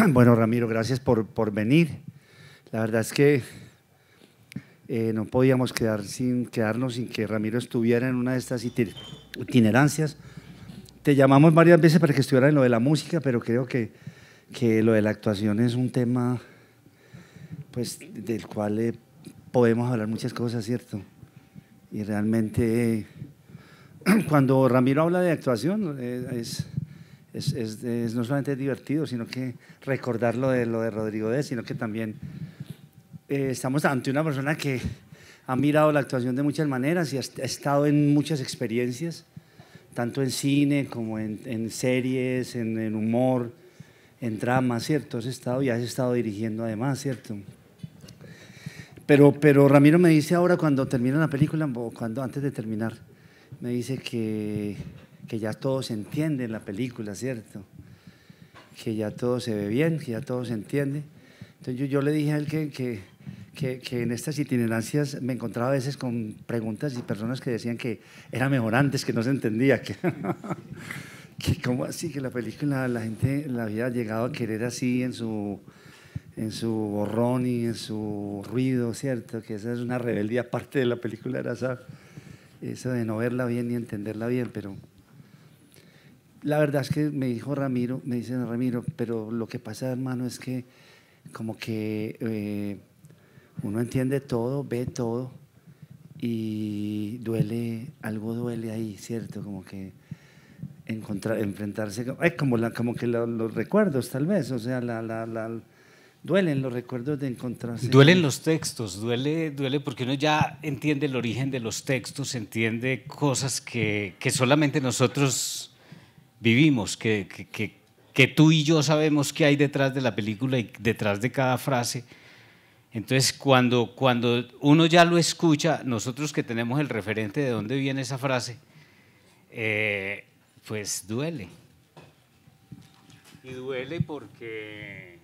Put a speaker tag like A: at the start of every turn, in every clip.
A: Bueno, Ramiro, gracias por venir. La verdad es que no podíamos quedarnos sin que Ramiro estuviera en una de estas itinerancias. Te llamamos varias veces para que estuviera en lo de la música, pero creo que lo de la actuación es un tema pues, del cual podemos hablar muchas cosas, ¿cierto? Y realmente cuando Ramiro habla de actuación no solamente es divertido, sino que recordar lo de Rodrigo D, sino que también estamos ante una persona que ha mirado la actuación de muchas maneras y ha estado en muchas experiencias, tanto en cine como en series, en humor, en drama, ¿cierto? Has estado dirigiendo además, ¿cierto? Pero Ramiro me dice ahora cuando termina la película, o antes de terminar, me dice que ya todo se entiende en la película, ¿cierto? Que ya todo se ve bien, que ya todo se entiende. Entonces yo le dije a él que en estas itinerancias me encontraba a veces con preguntas y personas que decían que era mejor antes, que no se entendía, que cómo así, que la película la gente la había llegado a querer así en su borrón y en su ruido, ¿cierto? Que esa es una rebeldía aparte de la película, era eso de no verla bien ni entenderla bien, pero la verdad es que me dice Ramiro, pero lo que pasa, hermano, es que como que uno entiende todo, ve todo y algo duele ahí, ¿cierto? Como que enfrentarse, como que los recuerdos tal vez, o sea, duelen los recuerdos de encontrarse.
B: Duelen los textos, duele porque uno ya entiende el origen de los textos, entiende cosas que solamente nosotros vivimos, que tú y yo sabemos qué hay detrás de la película y detrás de cada frase. Entonces, cuando uno ya lo escucha, nosotros que tenemos el referente de dónde viene esa frase, pues duele. Y duele porque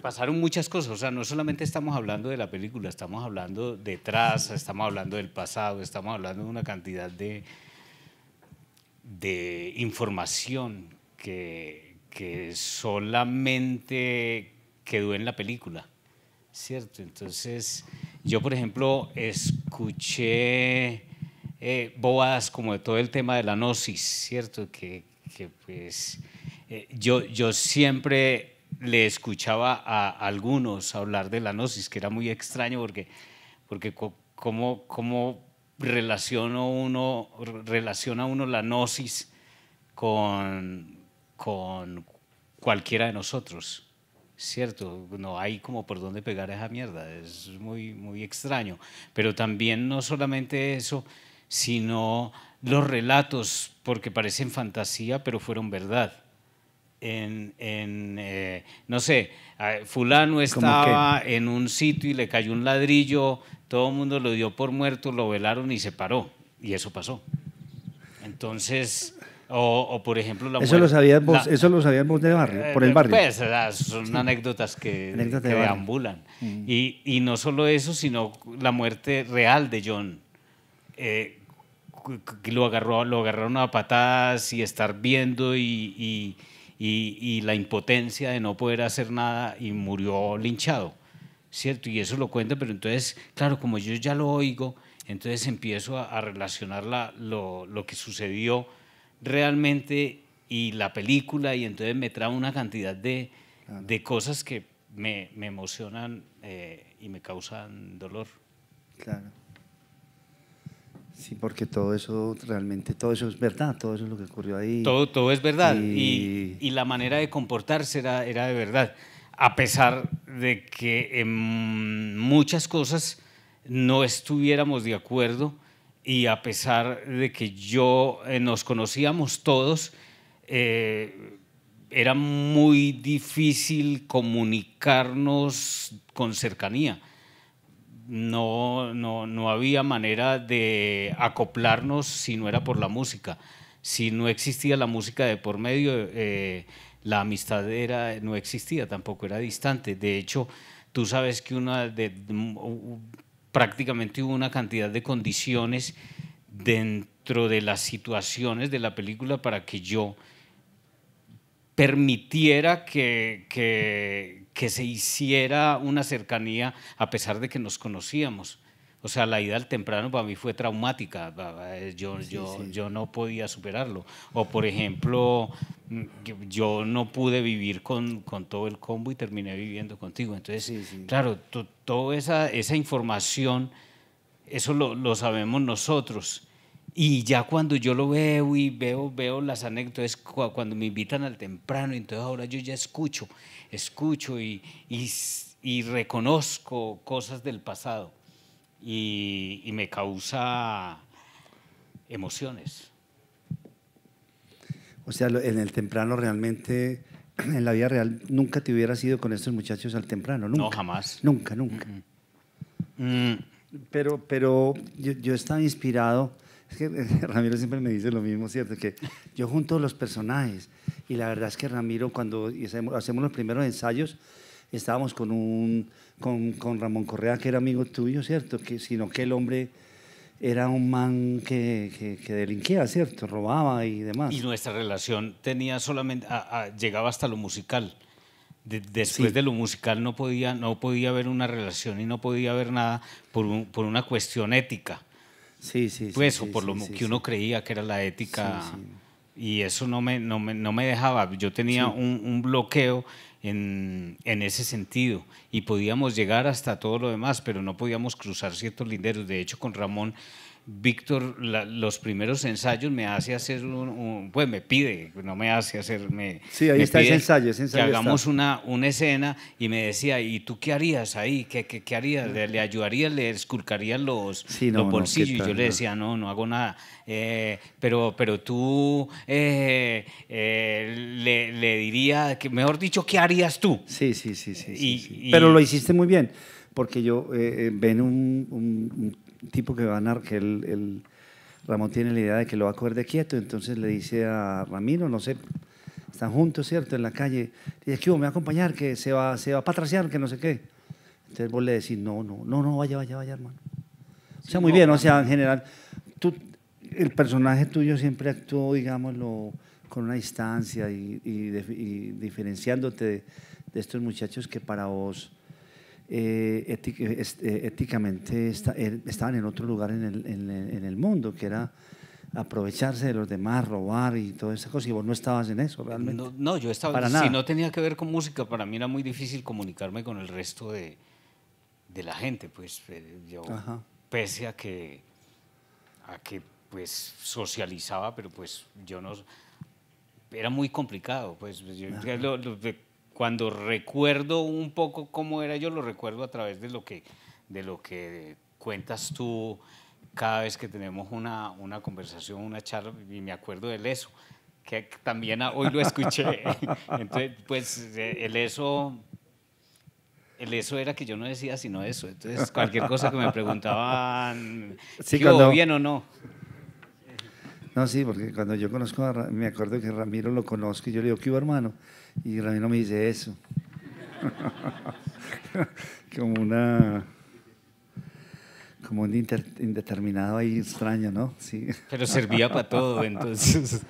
B: pasaron muchas cosas, o sea, no solamente estamos hablando de la película, estamos hablando detrás, estamos hablando del pasado, estamos hablando de una cantidad de información que solamente quedó en la película, ¿cierto? Entonces, yo, por ejemplo, escuché bobadas como de todo el tema de la gnosis, ¿cierto? Que pues, yo siempre le escuchaba a algunos hablar de la gnosis, que era muy extraño porque cómo relaciona uno la gnosis con cualquiera de nosotros, ¿cierto? No hay como por dónde pegar esa mierda, es muy, muy extraño. Pero también no solamente eso, sino los relatos, porque parecen fantasía, pero fueron verdad. No sé, fulano estaba en un sitio y le cayó un ladrillo, todo el mundo lo dio por muerto, lo velaron y se paró, y eso pasó. Entonces, o por ejemplo la
A: muerte. Eso lo sabíamos de barrio, por el barrio.
B: Pues son anécdotas que deambulan. Y no solo eso, sino la muerte real de John. Lo agarraron a patadas y estar viendo y la impotencia de no poder hacer nada y murió linchado, ¿cierto? Y eso lo cuenta, pero entonces, claro, como yo ya lo oigo, entonces empiezo a relacionar lo que sucedió realmente y la película, y entonces me trae una cantidad de cosas que me emocionan y me causan dolor.
A: Claro. Sí, porque todo eso realmente, todo eso es verdad, todo eso es lo que ocurrió ahí.
B: Todo es verdad y la manera de comportarse era de verdad, a pesar de que en muchas cosas no estuviéramos de acuerdo y a pesar de que nos conocíamos todos, era muy difícil comunicarnos con cercanía. No había manera de acoplarnos si no era por la música. Si no existía la música de por medio, la amistad no existía, tampoco era distante. De hecho, tú sabes que prácticamente hubo una cantidad de condiciones dentro de las situaciones de la película para que yo permitiera que se hiciera una cercanía a pesar de que nos conocíamos. O sea, la ida al temprano para mí fue traumática, yo no podía superarlo. O por ejemplo, yo no pude vivir con todo el combo y terminé viviendo contigo. Entonces, claro, toda esa información, eso lo sabemos nosotros. Y ya cuando yo lo veo y veo las anécdotas, cuando me invitan al temprano, entonces ahora yo ya escucho y reconozco cosas del pasado y me causa emociones.
A: O sea, en el temprano realmente, en la vida real, nunca te hubieras ido con estos muchachos al temprano, nunca.
B: No, jamás.
A: Nunca. Pero yo estaba inspirado. Es que Ramiro siempre me dice lo mismo, ¿cierto? Que yo junto los personajes y la verdad es que Ramiro, cuando hacemos los primeros ensayos, estábamos con Ramón Correa, que era amigo tuyo, ¿cierto? Sino que el hombre era un man que delinquía, ¿cierto? Robaba y demás.
B: Y nuestra relación tenía solamente, llegaba hasta lo musical. Después de lo musical no podía haber una relación y no podía haber nada por una cuestión ética. Pues, o por lo que uno creía que era la ética, y eso no me dejaba. Yo tenía un bloqueo en ese sentido y podíamos llegar hasta todo lo demás, pero no podíamos cruzar ciertos linderos. De hecho, con Ramón, Víctor, los primeros ensayos me hace hacer pues me pide, no me hace hacer,
A: sí, ahí
B: me
A: está
B: pide
A: ese ensayo
B: que hagamos una escena y me decía, ¿y tú qué harías ahí? ¿Qué harías? ¿Le ayudarías? ¿Le esculcarías los bolsillos? Y yo le decía, no hago nada. Pero tú le diría, que, mejor dicho, ¿qué harías tú?
A: Sí. Pero lo hiciste muy bien, porque yo ven un tipo que va a narrar, que el Ramón tiene la idea de que lo va a coger de quieto, entonces le dice a Ramiro, no sé, están juntos, ¿cierto?, en la calle, dice, ¿qué hubo? Me va a acompañar, que se va a patraciar, que no sé qué. Entonces vos le decís, no, vaya, hermano. O sea, muy bien, o sea, en general, el personaje tuyo siempre actuó, digámoslo, con una distancia y diferenciándote de estos muchachos que para vos éticamente estaban en otro lugar en el mundo, que era aprovecharse de los demás, robar y toda esa cosa, y vos no estabas en eso realmente.
B: No, yo estaba,
A: para nada.
B: Si no tenía que ver con música, para mí era muy difícil comunicarme con el resto de la gente, pues yo, pese a que pues socializaba, pero pues yo no, era muy complicado, pues cuando recuerdo un poco cómo era yo, lo recuerdo a través de lo que cuentas tú cada vez que tenemos una conversación, una charla, y me acuerdo del eso, que también hoy lo escuché. Entonces, pues el eso era que yo no decía sino eso. Entonces, cualquier cosa que me preguntaban, ¿qué bien o no?
A: No, sí, porque cuando yo conozco me acuerdo que Ramiro lo conozco y yo le digo, ¿qué hubo, hermano? Y Ramiro me dice eso. como un indeterminado ahí extraño, ¿no? Sí.
B: Pero servía para todo, entonces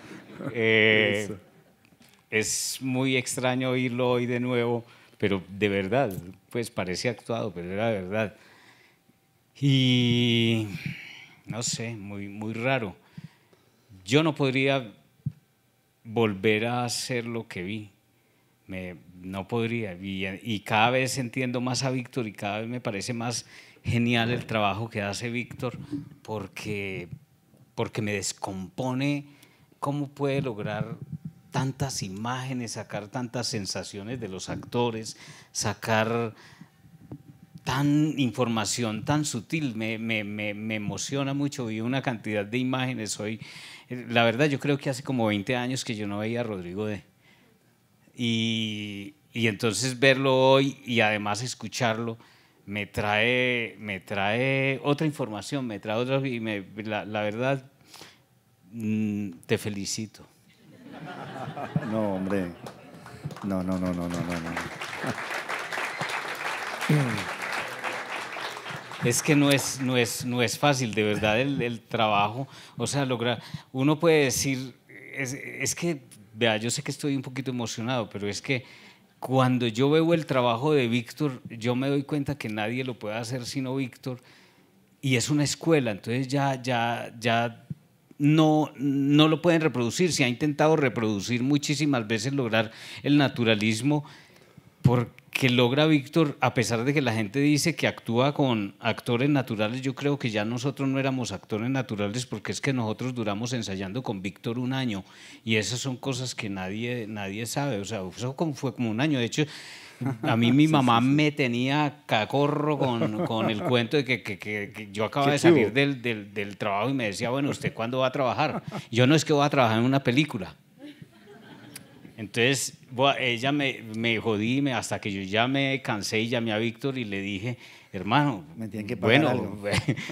B: es muy extraño oírlo hoy de nuevo, pero de verdad, pues parece actuado, pero era de verdad. Y no sé, muy raro. Yo no podría volver a hacer lo que vi, no podría, y cada vez entiendo más a Víctor y cada vez me parece más genial el trabajo que hace Víctor, porque me descompone cómo puede lograr tantas imágenes, sacar tantas sensaciones de los actores, sacar información tan sutil, me emociona mucho, vi una cantidad de imágenes hoy. La verdad, yo creo que hace como 20 años que yo no veía a Rodrigo D. Y entonces verlo hoy y además escucharlo me trae otra información, me trae otra, y la verdad, te felicito.
A: No, hombre. No.
B: Es que no es fácil, de verdad, el trabajo. O sea, uno puede decir, es que vea, yo sé que estoy un poquito emocionado, pero es que cuando yo veo el trabajo de Víctor, yo me doy cuenta que nadie lo puede hacer sino Víctor, y es una escuela, entonces ya no lo pueden reproducir. Se ha intentado reproducir muchísimas veces, lograr el naturalismo, porque logra Víctor, a pesar de que la gente dice que actúa con actores naturales. Yo creo que ya nosotros no éramos actores naturales, porque es que nosotros duramos ensayando con Víctor 1 año, y esas son cosas que nadie sabe. O sea, eso fue como 1 año. De hecho, a mí mi mamá me tenía cacorro con el cuento de que yo acababa de salir del trabajo, y me decía, bueno, ¿usted cuándo va a trabajar? Yo, no, es que voy a trabajar en una película. Entonces ella me jodí hasta que yo ya me cansé y llamé a Víctor y le dije, hermano,
A: me tienen que pagar algo.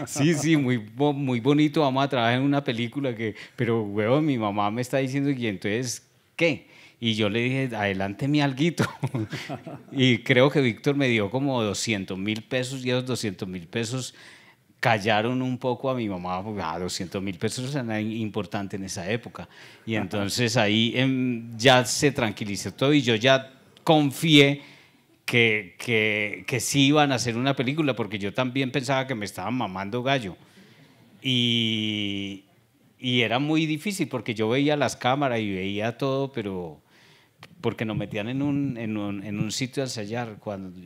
B: sí, muy bonito, vamos a trabajar en una película, pero huevo, mi mamá me está diciendo, y entonces, ¿qué? Y yo le dije, adelante mi alguito. Y creo que Víctor me dio como 200.000 pesos, y esos 200.000 pesos callaron un poco a mi mamá, porque 200.000 pesos era importante en esa época. Y entonces ahí ya se tranquilizó todo, y yo ya confié que sí iban a hacer una película, porque yo también pensaba que me estaban mamando gallo. Y era muy difícil, porque yo veía las cámaras y veía todo, pero porque nos metían en un sitio a ensayar.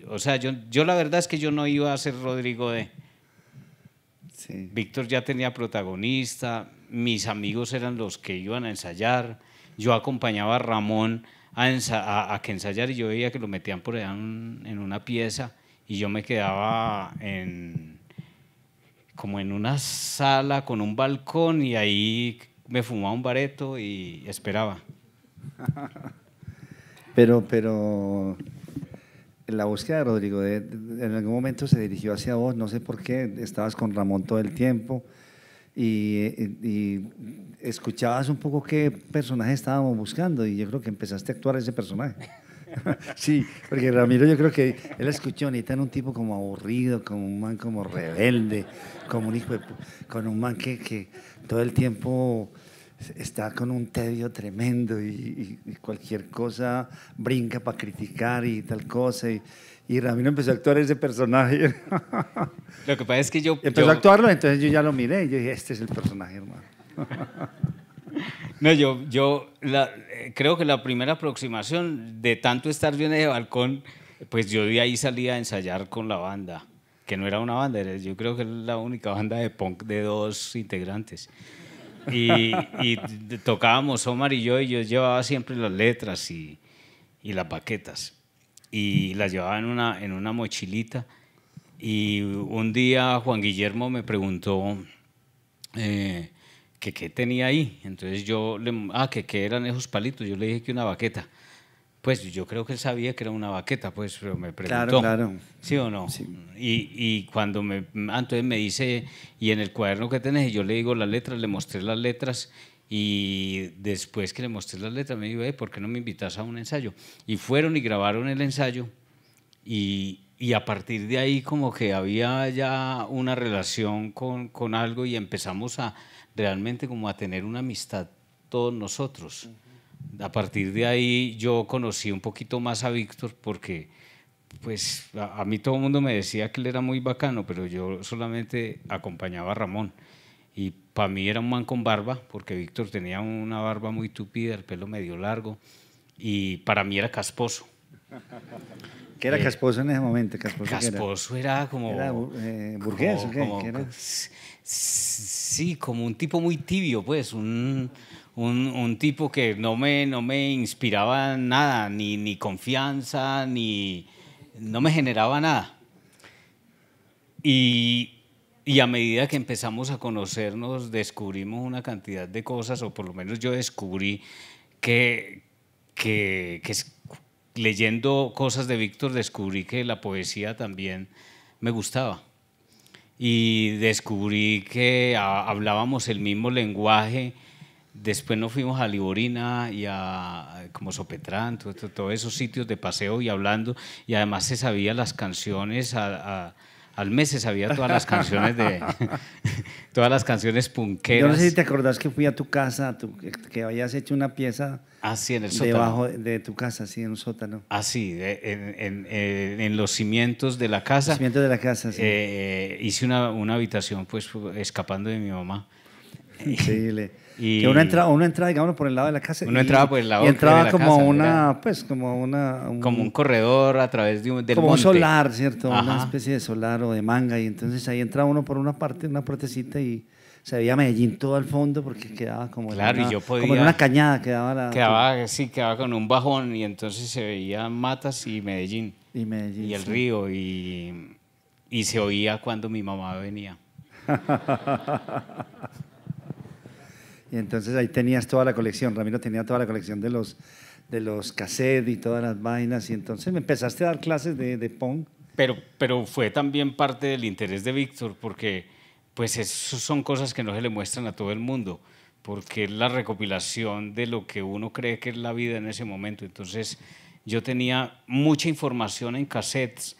B: O sea, yo la verdad es que yo no iba a ser Rodrigo D. Sí. Víctor ya tenía protagonista, mis amigos eran los que iban a ensayar, yo acompañaba a Ramón a que ensayara, y yo veía que lo metían por allá en una pieza, y yo me quedaba como en una sala con un balcón, y ahí me fumaba un bareto y esperaba.
A: Pero la búsqueda de Rodrigo en algún momento se dirigió hacia vos, no sé por qué, estabas con Ramón todo el tiempo y escuchabas un poco qué personaje estábamos buscando, y yo creo que empezaste a actuar ese personaje. Sí, porque Ramiro, yo creo que él escuchó, necesitan un tipo como aburrido, como un man como rebelde, como un hijo con un man que todo el tiempo está con un tedio tremendo, y cualquier cosa brinca para criticar y tal cosa, y Ramiro empezó a actuar ese personaje.
B: Lo que pasa es que
A: empezó a actuarlo, entonces yo ya lo miré y yo dije, este es el personaje, hermano.
B: No, yo creo que la primera aproximación, de tanto estar yo en el balcón, pues yo de ahí salía a ensayar con la banda, que no era una banda, yo creo que era la única banda de punk de 2 integrantes. Y tocábamos Omar y yo llevaba siempre las letras y las baquetas, y las llevaba en una mochilita. Y un día Juan Guillermo me preguntó que qué tenía ahí. Entonces yo que eran esos palitos. Yo le dije que una baqueta. Pues yo creo que él sabía que era una baqueta, pues, pero me preguntó.
A: Claro.
B: ¿Sí o no? Sí. Y cuando entonces me dice, ¿y en el cuaderno qué tenés? Y yo le digo las letras, le mostré las letras, y después que le mostré las letras me dijo, ¿por qué no me invitas a un ensayo? Y fueron y grabaron el ensayo, y a partir de ahí como que había ya una relación con algo, y empezamos realmente como a tener una amistad todos nosotros. A partir de ahí yo conocí un poquito más a Víctor, porque pues a mí todo el mundo me decía que él era muy bacano, pero yo solamente acompañaba a Ramón, y para mí era un man con barba, porque Víctor tenía una barba muy tupida, el pelo medio largo, y para mí era casposo.
A: ¿Qué era casposo en ese momento?
B: Casposo era como…
A: ¿Era burgués o qué? ¿Qué era?
B: Sí, como un tipo muy tibio, pues, un tipo que no me inspiraba nada, ni confianza, no me generaba nada. Y a medida que empezamos a conocernos, descubrimos una cantidad de cosas, o por lo menos yo descubrí que leyendo cosas de Víctor, descubrí que la poesía también me gustaba. Y descubrí que hablábamos el mismo lenguaje. Después nos fuimos a Liborina y como Sopetrán, todos esos sitios de paseo, y hablando, y además se sabía las canciones a al mes se sabía todas las canciones de todas las canciones punqueras.
A: Yo no sé si te acordás que fui a tu casa, que habías hecho una pieza
B: sí, en el sótano.
A: debajo de tu casa, sí, en un sótano.
B: Sí, en los cimientos de la casa.
A: Los cimientos de la casa, sí.
B: Hice una habitación, pues, escapando de mi mamá.
A: Increíble. Que uno entraba, digamos, por el lado de la casa.
B: Uno entraba por el lado
A: y entraba
B: de la
A: como
B: casa,
A: pues, como
B: un corredor a través del
A: como
B: monte.
A: un solar, ¿cierto?
B: Ajá.
A: Una especie de solar o de manga. Y entonces ahí entraba uno por una parte, una puertecita, y se veía Medellín todo al fondo porque quedaba como,
B: claro, y yo podía,
A: como en una cañada.
B: Quedaba con un bajón y entonces se veían Matas y Medellín.
A: Y Medellín.
B: Y el río y se oía cuando mi mamá venía.
A: Y entonces ahí tenías toda la colección. Ramiro tenía toda la colección de los cassettes y todas las vainas. Y entonces me empezaste a dar clases de punk.
B: Pero fue también parte del interés de Víctor, porque pues eso son cosas que no se le muestran a todo el mundo, porque es la recopilación de lo que uno cree que es la vida en ese momento. Entonces yo tenía mucha información en cassettes,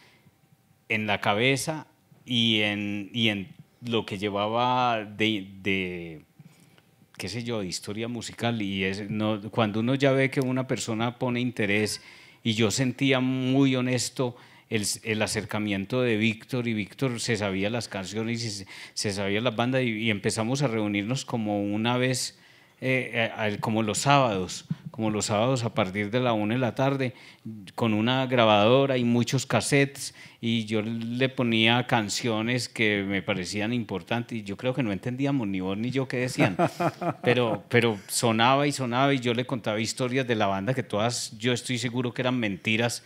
B: en la cabeza y en lo que llevaba de qué sé yo, de historia musical. Y cuando uno ya ve que una persona pone interés, y yo sentía muy honesto el acercamiento de Víctor, y Víctor se sabía las canciones y se sabía las bandas, y empezamos a reunirnos como una vez, como los sábados a partir de la 1 de la tarde, con una grabadora y muchos cassettes, y yo le ponía canciones que me parecían importantes, y yo creo que no entendíamos ni vos ni yo qué decían, pero sonaba y sonaba, y yo le contaba historias de la banda que todas yo estoy seguro que eran mentiras,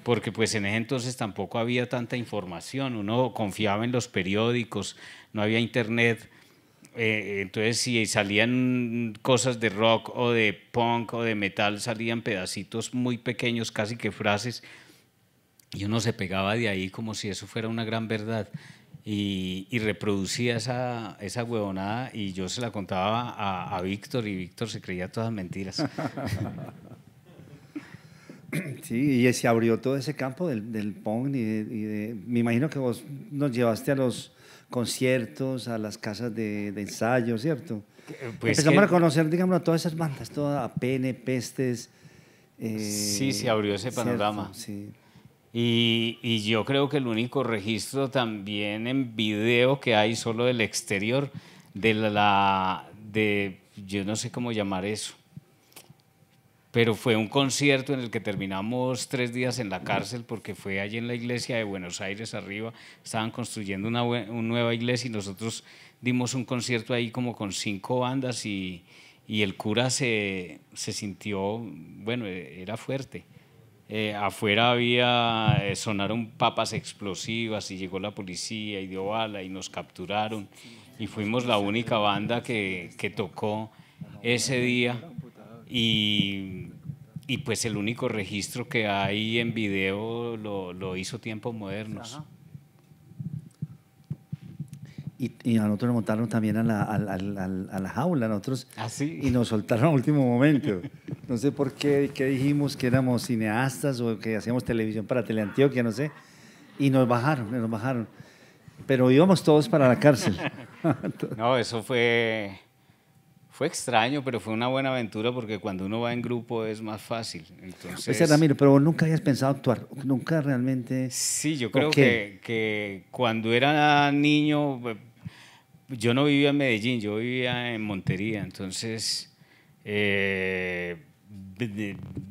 B: porque pues en ese entonces tampoco había tanta información, uno confiaba en los periódicos, no había internet. Entonces si salían cosas de rock o de punk o de metal, salían pedacitos muy pequeños, casi que frases, y uno se pegaba de ahí como si eso fuera una gran verdad, y reproducía esa huevonada, y yo se la contaba a Víctor, y Víctor se creía todas mentiras.
A: Sí, y se abrió todo ese campo del punk me imagino que vos nos llevaste a los conciertos, a las casas de ensayo, ¿cierto?
B: Pues
A: empezamos a conocer, digamos, a todas esas bandas, toda Pene, Pestes.
B: Sí, se abrió ese panorama.
A: Cierto, sí.
B: Y yo creo que el único registro también en video que hay solo del exterior, yo no sé cómo llamar eso, pero fue un concierto en el que terminamos 3 días en la cárcel, porque fue allí en la iglesia de Buenos Aires arriba, estaban construyendo una nueva iglesia, y nosotros dimos un concierto ahí como con 5 bandas, y el cura se sintió, bueno, era fuerte. Afuera sonaron papas explosivas, y llegó la policía y dio bala y nos capturaron, y fuimos la única banda que tocó ese día. Y pues el único registro que hay en video lo hizo Tiempos Modernos.
A: Ajá. Y a nosotros nos montaron también a la jaula, nosotros,
B: ¿Sí?
A: Y nos soltaron al último momento. No sé por qué dijimos que éramos cineastas o que hacíamos televisión para Teleantioquia, no sé. Y nos bajaron. Pero íbamos todos para la cárcel.
B: No, eso fue extraño, pero fue una buena aventura, porque cuando uno va en grupo es más fácil. Entonces,
A: pues Ramiro, pero vos nunca habías pensado actuar, nunca realmente.
B: Sí, yo creo que cuando era niño, yo no vivía en Medellín, yo vivía en Montería, entonces de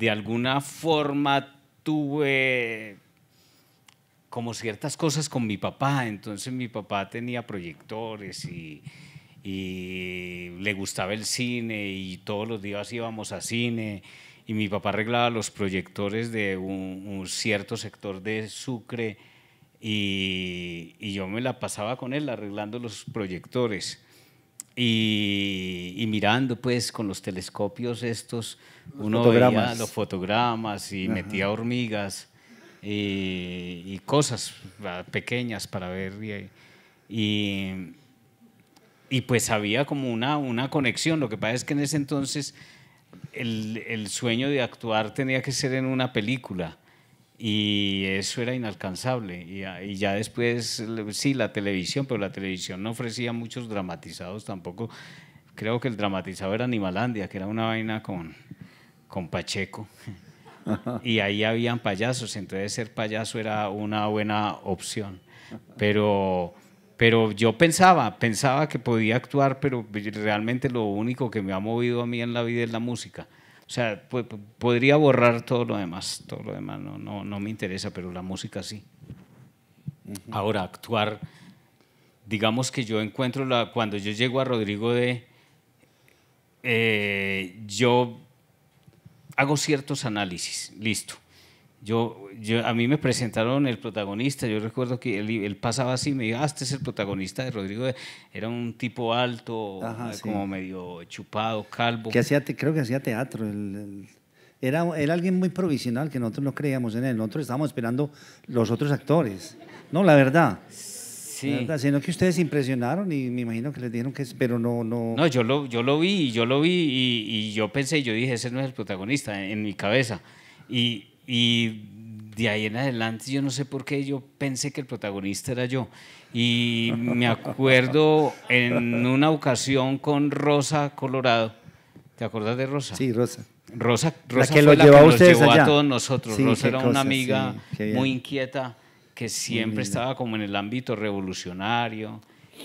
B: alguna forma tuve como ciertas cosas con mi papá. Entonces mi papá tenía proyectores y le gustaba el cine, y todos los días íbamos a cine, y mi papá arreglaba los proyectores de un cierto sector de Sucre, y yo me la pasaba con él arreglando los proyectores y mirando pues con los telescopios estos, uno veía los fotogramas y metía hormigas y cosas pequeñas para ver, y pues había como una conexión. Lo que pasa es que en ese entonces el sueño de actuar tenía que ser en una película, y eso era inalcanzable. Y ya después, sí, la televisión, pero la televisión no ofrecía muchos dramatizados tampoco. Creo que el dramatizado era Animalandia, que era una vaina con Pacheco. Y ahí habían payasos, entonces ser payaso era una buena opción. Pero, pero yo pensaba que podía actuar, pero realmente lo único que me ha movido a mí en la vida es la música. O sea, podría borrar todo lo demás no me interesa, pero la música sí. Ahora, actuar, digamos que yo encuentro, cuando yo llego a Rodrigo yo hago ciertos análisis, listo. A mí me presentaron el protagonista, yo recuerdo que él pasaba así, me dijo, este es el protagonista de Rodrigo, era un tipo alto,
A: Ajá, sí.
B: como medio chupado, calvo.
A: Creo que hacía teatro. Era alguien muy provisional, que nosotros no creíamos en él, nosotros estábamos esperando los otros actores. No, la verdad.
B: Sí.
A: La verdad, sino que ustedes se impresionaron y me imagino que les dijeron que es, pero no.
B: No, yo lo vi y yo pensé, yo dije, ese no es el protagonista en mi cabeza. Y de ahí en adelante yo no sé por qué yo pensé que el protagonista era yo. Y me acuerdo en una ocasión con Rosa Colorado. ¿Te acuerdas de Rosa?
A: Sí, Rosa.
B: Rosa
A: La
B: fue
A: que lo
B: la
A: llevó
B: que
A: a
B: nos
A: ustedes
B: llevó
A: allá.
B: a todos nosotros.
A: Sí,
B: Rosa
A: qué
B: era
A: cosa,
B: una amiga
A: sí, qué bien.
B: muy inquieta que siempre estaba como en el ámbito revolucionario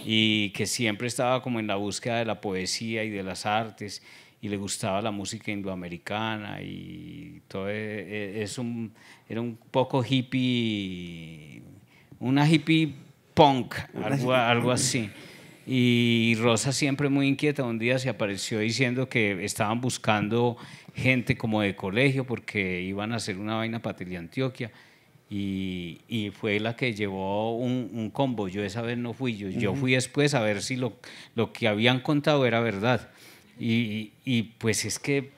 B: y que siempre estaba como en la búsqueda de la poesía y de las artes y le gustaba la música indoamericana y todo era un poco hippie, una hippie punk, algo así. Y Rosa siempre muy inquieta, un día se apareció diciendo que estaban buscando gente como de colegio porque iban a hacer una vaina para Teleantioquia y fue la que llevó un combo. Yo esa vez no fui, yo fui después a ver si lo que habían contado era verdad. Y pues es que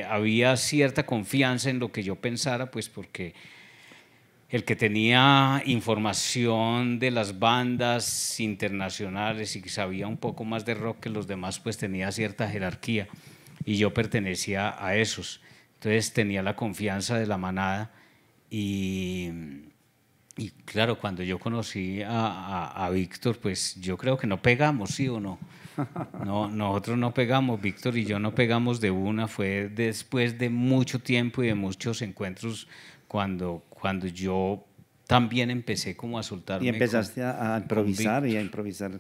B: había cierta confianza en lo que yo pensara, pues porque el que tenía información de las bandas internacionales y que sabía un poco más de rock que los demás, pues tenía cierta jerarquía y yo pertenecía a esos. Entonces tenía la confianza de la manada y claro, cuando yo conocí a Víctor, pues yo creo que no pegamos, ¿sí o no? No, nosotros no pegamos, Víctor y yo no pegamos de una, fue después de mucho tiempo y de muchos encuentros cuando yo también empecé como a soltarme.
A: Y empezaste a improvisar y a improvisar.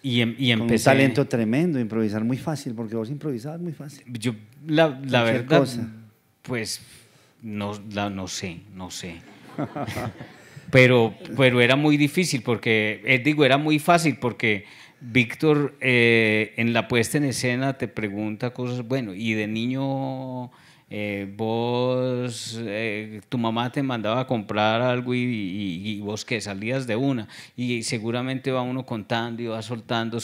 B: Y empecé.
A: Con un talento tremendo, improvisar muy fácil, porque vos improvisabas muy fácil.
B: Yo, la verdad,
A: cosa.
B: pues no sé. pero era muy difícil porque, digo, era muy fácil porque Víctor en la puesta en escena te pregunta cosas, bueno, y de niño vos, tu mamá te mandaba a comprar algo y vos que salías de una y seguramente va uno contando y va soltando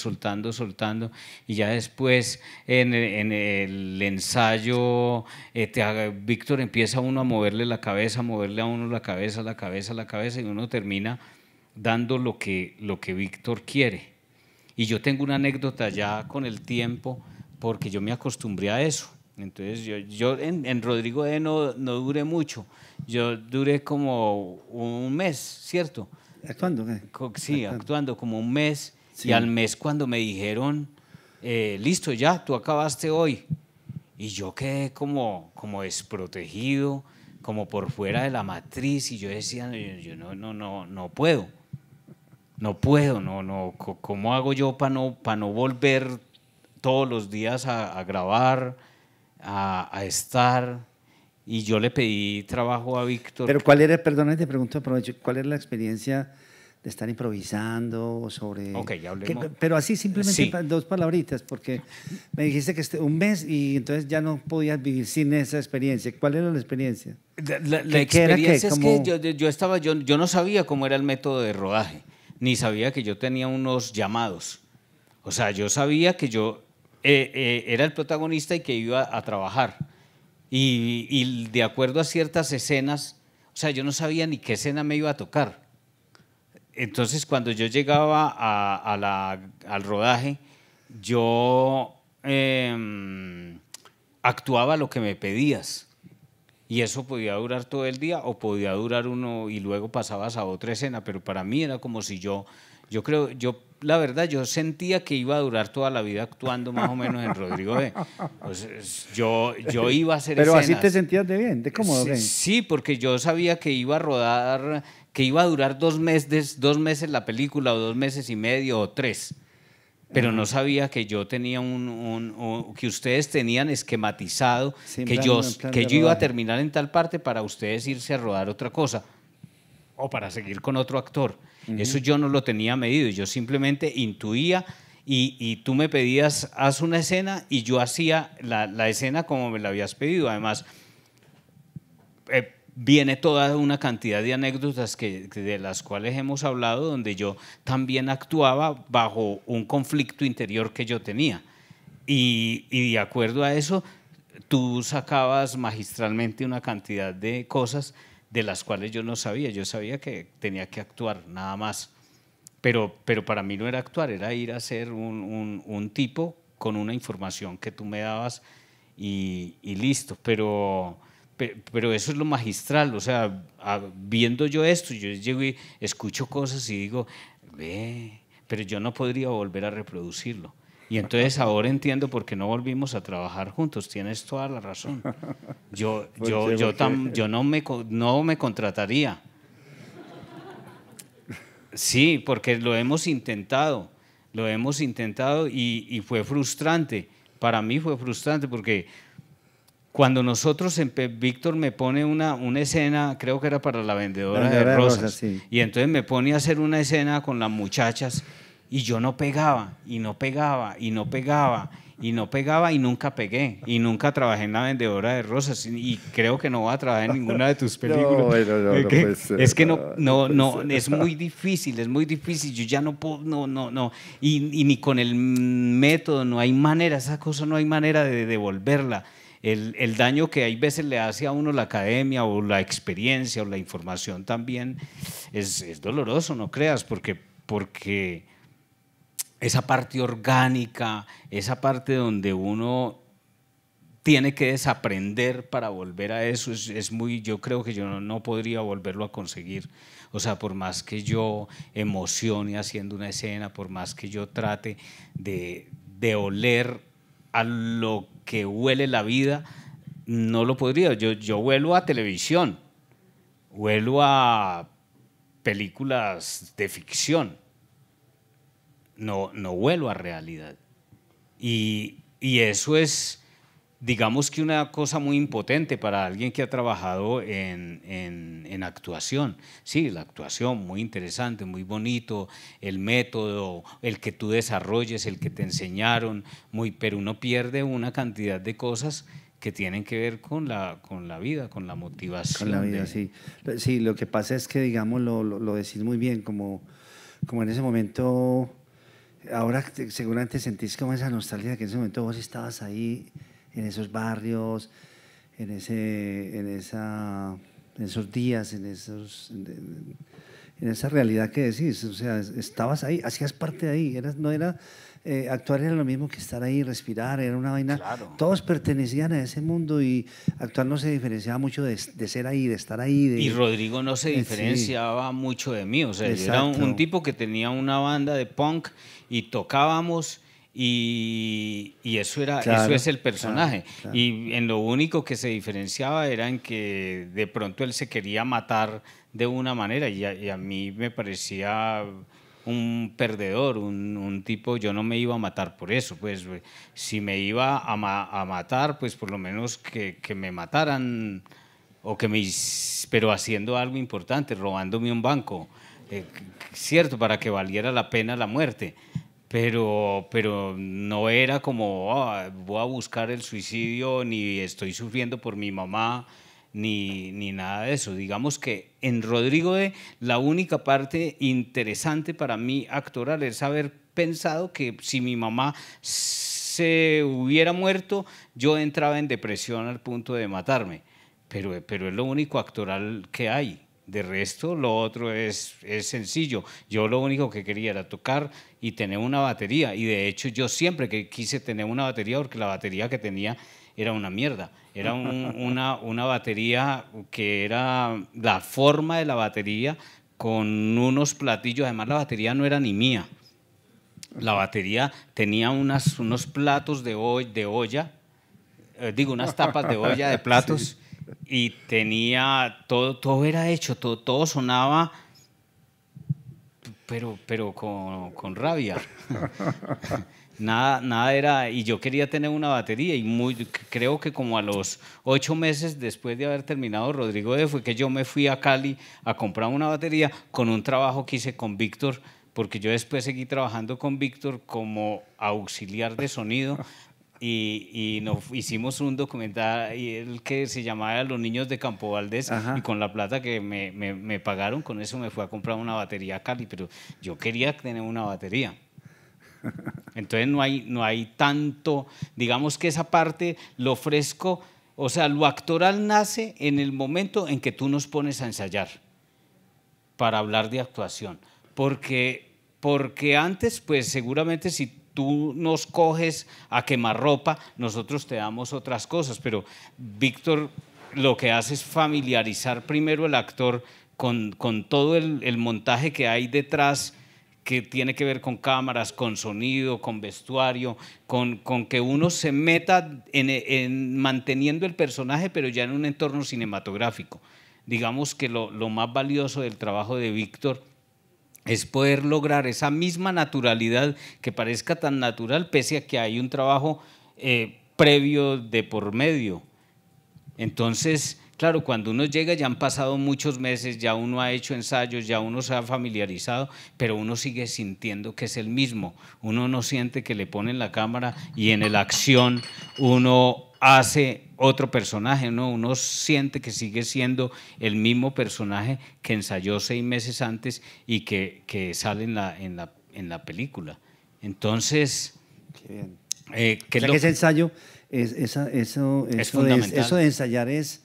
B: y ya después en el ensayo Víctor empieza uno a moverle la cabeza, a moverle a uno la cabeza y uno termina dando lo que Víctor quiere. Y yo tengo una anécdota ya con el tiempo porque yo me acostumbré a eso. Entonces yo en Rodrigo no duré mucho, yo duré como un mes, ¿cierto?
A: ¿Actuando?
B: Sí, actuando como un mes,
A: sí.
B: Y al mes cuando me dijeron, listo ya, tú acabaste hoy, y yo quedé como desprotegido, como por fuera de la matriz, y yo decía, yo no puedo, ¿cómo hago yo para no volver todos los días a grabar? A estar, y yo le pedí trabajo a Víctor.
A: Pero ¿cuál era, perdón, te pregunto, aprovecho, cuál era la experiencia de estar improvisando sobre?
B: Ok, ya hablemos.
A: Pero así simplemente
B: sí.
A: Dos palabritas, porque me dijiste que un mes y entonces ya no podías vivir sin esa experiencia. ¿Cuál era la experiencia?
B: La experiencia es que yo no sabía cómo era el método de rodaje, ni sabía que yo tenía unos llamados. O sea, yo sabía que yo era el protagonista y que iba a trabajar. Y de acuerdo a ciertas escenas, o sea, yo no sabía ni qué escena me iba a tocar. Entonces, cuando yo llegaba al rodaje, yo actuaba lo que me pedías. y eso podía durar todo el día o podía durar uno y luego pasabas a otra escena, pero para mí era como si la verdad, yo sentía que iba a durar toda la vida actuando más o menos en Rodrigo B. Pues, yo iba a hacer
A: Pero
B: escenas.
A: así te sentías de bien, de cómodo.
B: Sí,
A: ¿Qué?
B: sí, porque yo sabía que iba a rodar, que iba a durar 2 meses la película, o 2 meses y medio, o 3. Pero no sabía que yo tenía que ustedes tenían esquematizado,
A: Sí,
B: que
A: en plan
B: que
A: de
B: yo iba a
A: rodaje.
B: terminar en tal parte para ustedes irse a rodar otra cosa o para seguir con otro actor. Eso yo no lo tenía medido, yo simplemente intuía y tú me pedías, haz una escena y yo hacía la escena como me la habías pedido. Además, viene toda una cantidad de anécdotas de las cuales hemos hablado, donde yo también actuaba bajo un conflicto interior que yo tenía. Y de acuerdo a eso, tú sacabas magistralmente una cantidad de cosas de las cuales yo no sabía. Yo sabía que tenía que actuar, nada más. Pero para mí no era actuar, era ir a ser un tipo con una información que tú me dabas y listo. Pero eso es lo magistral, o sea, viendo yo esto, yo llego y escucho cosas y digo, ve, pero yo no podría volver a reproducirlo. Y entonces ahora entiendo por qué no volvimos a trabajar juntos, tienes toda la razón.
A: ¿Por qué? ¿Por qué?
B: Yo no me contrataría. Sí, porque lo hemos intentado y fue frustrante. Para mí fue frustrante porque cuando Víctor me pone una escena, creo que era para La
A: La
B: Vendedora de
A: vendedora de rosas,
B: Rosas,
A: sí.
B: y entonces me pone a hacer una escena con las muchachas y yo no pegaba, y no pegaba, y no pegaba, y no pegaba, y nunca pegué, y nunca trabajé en La Vendedora de Rosas, y creo que no voy a trabajar en ninguna de tus películas.
A: No, bueno, no, no puede ser.
B: Es que
A: No puede ser.
B: es muy difícil, yo ya no puedo, no, y ni con el método, no hay manera, esa cosa no hay manera de devolverla. El daño que hay veces le hace a uno la academia o la experiencia o la información también es doloroso, no creas, porque esa parte orgánica, esa parte donde uno tiene que desaprender para volver a eso, yo creo que yo no podría volverlo a conseguir. O sea, por más que yo emocione haciendo una escena, por más que yo trate de oler a lo que huele la vida, no lo podría. Yo huelo a televisión, huelo a películas de ficción, no huelo a realidad. Y eso es, digamos que una cosa muy impotente para alguien que ha trabajado en actuación. Sí, la actuación, muy interesante, muy bonito, el método, el que tú desarrolles, el que te enseñaron, pero uno pierde una cantidad de cosas que tienen que ver con la vida, con la motivación.
A: Con la vida, sí. Sí, lo que pasa es que, digamos, lo decís muy bien, como en ese momento, ahora seguramente sentís como esa nostalgia de que en ese momento vos estabas ahí en esos barrios, en esos días, en esa realidad que decís, o sea, estabas ahí, hacías parte de ahí, no era, actuar era lo mismo que estar ahí, respirar, era una vaina,
B: Claro.
A: todos pertenecían a ese mundo y actuar no se diferenciaba mucho de ser ahí, de estar ahí.
B: Y Rodrigo no se
A: sí,
B: diferenciaba mucho de mí, o sea, yo era
A: exacto.
B: un tipo que tenía una banda de punk y tocábamos y eso
A: Claro,
B: es el personaje.
A: claro.
B: Y en lo único que se diferenciaba era en que de pronto él se quería matar de una manera y a mí me parecía un perdedor, un tipo, yo no me iba a matar por eso, pues si me iba a matar, pues por lo menos que me mataran, pero haciendo algo importante, robándome un banco, cierto, para que valiera la pena la muerte. Pero no era como voy a buscar el suicidio, ni estoy sufriendo por mi mamá, ni nada de eso. Digamos que en Rodrigo la única parte interesante para mí actoral es haber pensado que si mi mamá se hubiera muerto, yo entraba en depresión al punto de matarme. Pero es lo único actoral que hay. De resto, lo otro es sencillo. Yo lo único que quería era tocar y tener una batería. Y de hecho, yo siempre que quise tener una batería, porque la batería que tenía era una mierda. Era una batería que era la forma de la batería con unos platillos. Además, la batería no era ni mía. La batería tenía unos platos de olla, unas tapas de olla de platos, sí. Y tenía todo era hecho, todo sonaba, pero con rabia. Nada era, y yo quería tener una batería, y creo que como a los 8 meses después de haber terminado Rodrigo D fue que yo me fui a Cali a comprar una batería con un trabajo que hice con Víctor, porque yo después seguí trabajando con Víctor como auxiliar de sonido, y hicimos un documental que se llamaba Los Niños de Campo Valdés. Ajá. Y con la plata que me pagaron, con eso me fui a comprar una batería a Cali, pero yo quería tener una batería. Entonces no hay tanto, digamos que esa parte lo ofrezco, o sea, lo actoral nace en el momento en que tú nos pones a ensayar para hablar de actuación, porque antes pues seguramente si tú nos coges a quemarropa, nosotros te damos otras cosas, pero Víctor lo que hace es familiarizar primero el actor con todo el montaje que hay detrás, que tiene que ver con cámaras, con sonido, con vestuario, con que uno se meta en manteniendo el personaje, pero ya en un entorno cinematográfico. Digamos que lo más valioso del trabajo de Víctor es poder lograr esa misma naturalidad, que parezca tan natural, pese a que hay un trabajo previo de por medio. Entonces, claro, cuando uno llega ya han pasado muchos meses, ya uno ha hecho ensayos, ya uno se ha familiarizado, pero uno sigue sintiendo que es el mismo. Uno no siente que le ponen la cámara y en la acción uno hace otro personaje, ¿no? Uno siente que sigue siendo el mismo personaje que ensayó 6 meses antes y que sale en la película. Entonces,
A: qué bien. Que ese ensayo, eso de ensayar es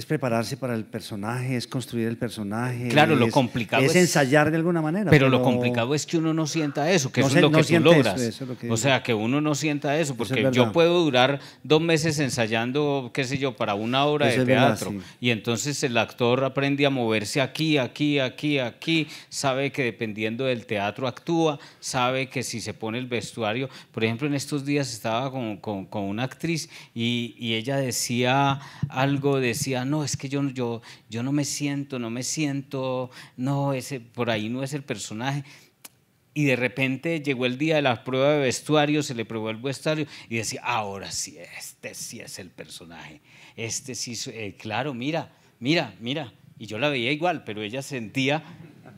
A: prepararse para el personaje, es construir el personaje.
B: Claro, lo complicado
A: es ensayar de alguna manera.
B: Pero lo complicado es que uno no sienta eso, que eso es lo que tú logras.
A: Eso es lo que
B: o sea, que uno no sienta eso, porque yo puedo durar 2 meses ensayando, qué sé yo, para una obra de teatro, verdad, sí. Y entonces el actor aprende a moverse aquí, sabe que dependiendo del teatro actúa, sabe que si se pone el vestuario. Por ejemplo, en estos días estaba con una actriz y ella decía algo, no, es que yo no me siento, no, ese por ahí no es el personaje. Y de repente llegó el día de la prueba de vestuario, se le probó el vestuario y decía, ahora sí, este sí es el personaje, este sí, claro, mira. Y yo la veía igual, pero ella sentía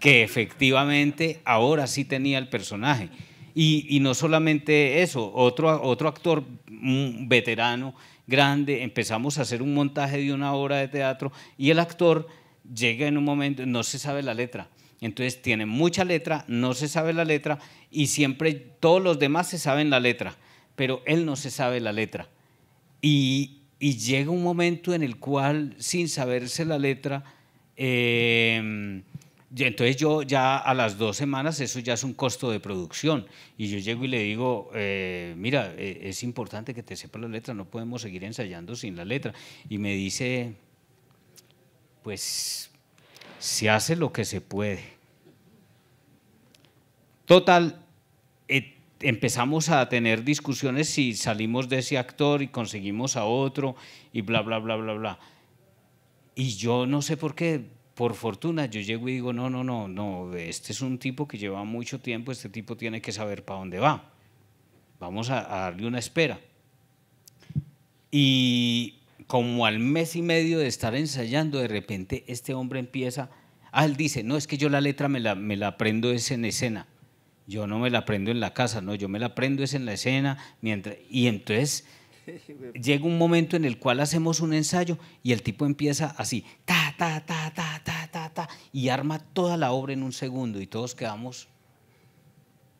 B: que efectivamente ahora sí tenía el personaje. Y no solamente eso, otro actor veterano, grande, empezamos a hacer un montaje de una obra de teatro y el actor llega en un momento, no se sabe la letra, entonces tiene mucha letra, no se sabe la letra y siempre todos los demás se saben la letra, pero él no se sabe la letra y llega un momento en el cual sin saberse la letra, entonces yo ya a las 2 semanas, eso ya es un costo de producción y yo llego y le digo, mira, es importante que te sepas la letra, no podemos seguir ensayando sin la letra. Y me dice, pues se hace lo que se puede. Total, empezamos a tener discusiones si salimos de ese actor y conseguimos a otro y bla, bla, bla, bla, bla. Y yo no sé por qué. Por fortuna, yo llego y digo, no, este es un tipo que lleva mucho tiempo, este tipo tiene que saber para dónde va. Vamos a darle una espera. Y como al mes y medio de estar ensayando, de repente este hombre empieza, él dice, no, es que yo la letra me la aprendo es en escena. Yo no me la aprendo en la casa, no, yo me la aprendo es en la escena. Y entonces llega un momento en el cual hacemos un ensayo y el tipo empieza así, ta, ta, ta, ta, ta, ta, ta, y arma toda la obra en un segundo y todos quedamos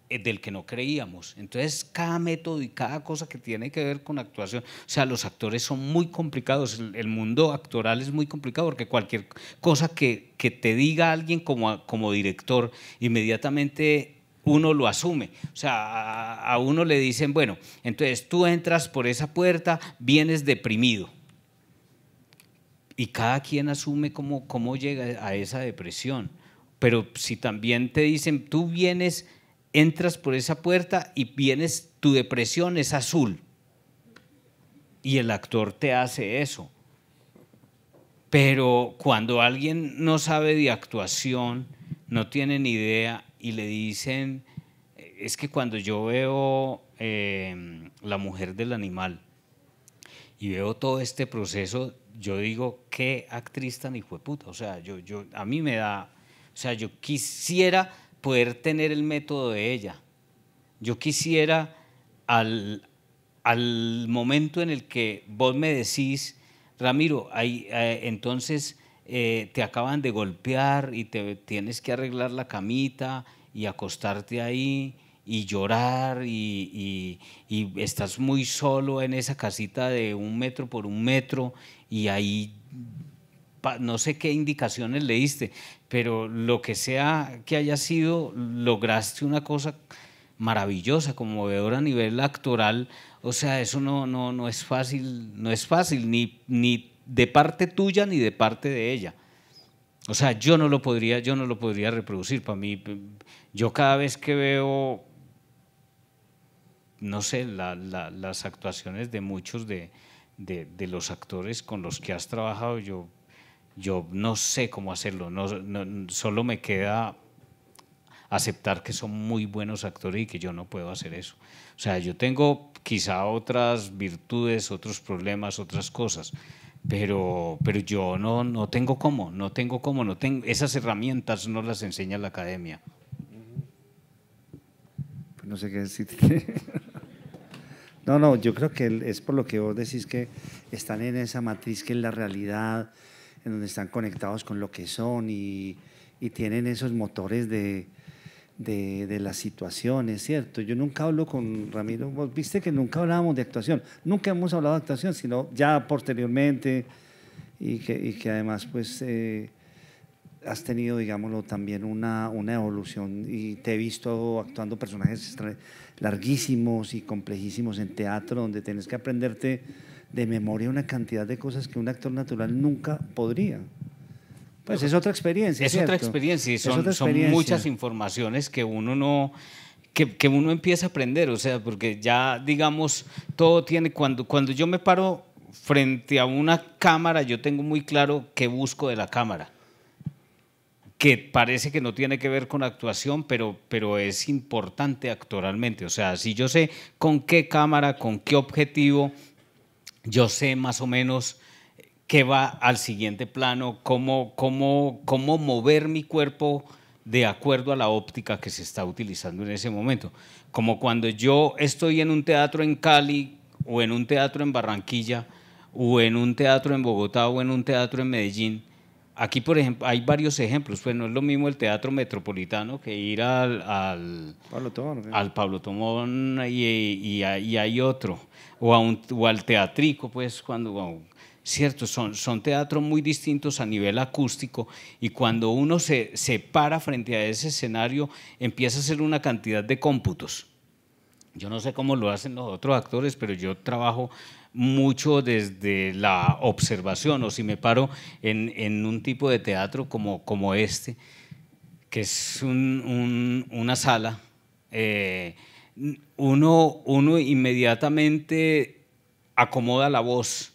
B: del que no creíamos. Entonces cada método y cada cosa que tiene que ver con actuación, o sea, los actores son muy complicados, el mundo actoral es muy complicado porque cualquier cosa que te diga alguien como director, inmediatamente uno lo asume. O sea, a uno le dicen, bueno, entonces tú entras por esa puerta, vienes deprimido. Y cada quien asume cómo llega a esa depresión. Pero si también te dicen, tú vienes, entras por esa puerta y vienes, tu depresión es azul. Y el actor te hace eso. Pero cuando alguien no sabe de actuación, no tiene ni idea y le dicen, es que cuando yo veo La mujer del animal y veo todo este proceso, yo digo, qué actriz tan hijueputa. O sea, a mí me da, o sea, yo quisiera poder tener el método de ella. Yo quisiera al momento en el que vos me decís, Ramiro, entonces te acaban de golpear y te tienes que arreglar la camita y acostarte ahí y llorar y estás muy solo en esa casita de 1 metro por 1 metro y ahí no sé qué indicaciones le diste, pero lo que sea que haya sido, lograste una cosa maravillosa, conmovedora a nivel actoral. O sea, eso no es fácil, ni de parte tuya ni de parte de ella. O sea, yo no lo podría reproducir. Para mí, yo cada vez que veo, no sé, las actuaciones de muchos de los actores con los que has trabajado, yo no sé cómo hacerlo, solo me queda aceptar que son muy buenos actores y que yo no puedo hacer eso. O sea, yo tengo quizá otras virtudes, otros problemas, otras cosas, pero yo no tengo cómo, esas herramientas no las enseña la academia.
A: Pues no sé qué decirte. No, yo creo que es por lo que vos decís que están en esa matriz que es la realidad, en donde están conectados con lo que son y tienen esos motores de las situaciones, ¿cierto? Yo nunca hablo con Ramiro, vos viste que nunca hablábamos de actuación, nunca hemos hablado de actuación, sino ya posteriormente y que además pues has tenido, digámoslo, también una evolución y te he visto actuando personajes larguísimos y complejísimos en teatro, donde tienes que aprenderte de memoria una cantidad de cosas que un actor natural nunca podría. Pues es otra experiencia.
B: Es otra experiencia y son muchas informaciones que uno no, que uno empieza a aprender, o sea, porque ya digamos, todo tiene, cuando yo me paro frente a una cámara, yo tengo muy claro qué busco de la cámara, que parece que no tiene que ver con actuación, pero es importante actoralmente, o sea, si yo sé con qué cámara, con qué objetivo, yo sé más o menos qué va al siguiente plano, cómo mover mi cuerpo de acuerdo a la óptica que se está utilizando en ese momento. Como cuando yo estoy en un teatro en Cali o en un teatro en Barranquilla o en un teatro en Bogotá o en un teatro en Medellín. Aquí, por ejemplo, hay varios ejemplos, pues no es lo mismo el Teatro Metropolitano que ir al Pablo Tomón y hay otro, o al Teatrico, pues cuando... Cierto, son teatros muy distintos a nivel acústico y cuando uno se para frente a ese escenario empieza a hacer una cantidad de cómputos. Yo no sé cómo lo hacen los otros actores, pero yo trabajo mucho desde la observación, o si me paro en un tipo de teatro como este, que es una sala, uno inmediatamente acomoda la voz,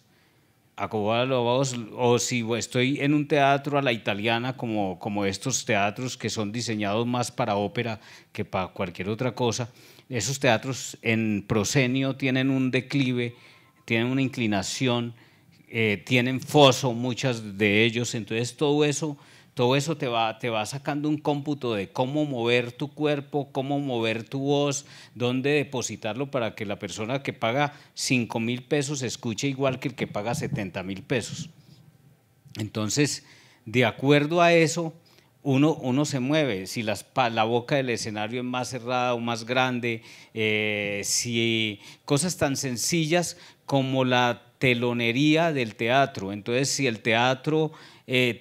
B: o si estoy en un teatro a la italiana, como estos teatros que son diseñados más para ópera que para cualquier otra cosa, esos teatros en proscenio tienen un declive, tienen una inclinación, tienen foso, muchas de ellos, entonces todo eso te va sacando un cómputo de cómo mover tu cuerpo, cómo mover tu voz, dónde depositarlo para que la persona que paga 5.000 pesos escuche igual que el que paga 70.000 pesos. Entonces, de acuerdo a eso, uno se mueve, si la boca del escenario es más cerrada o más grande, si cosas tan sencillas como la telonería del teatro. Entonces, si el teatro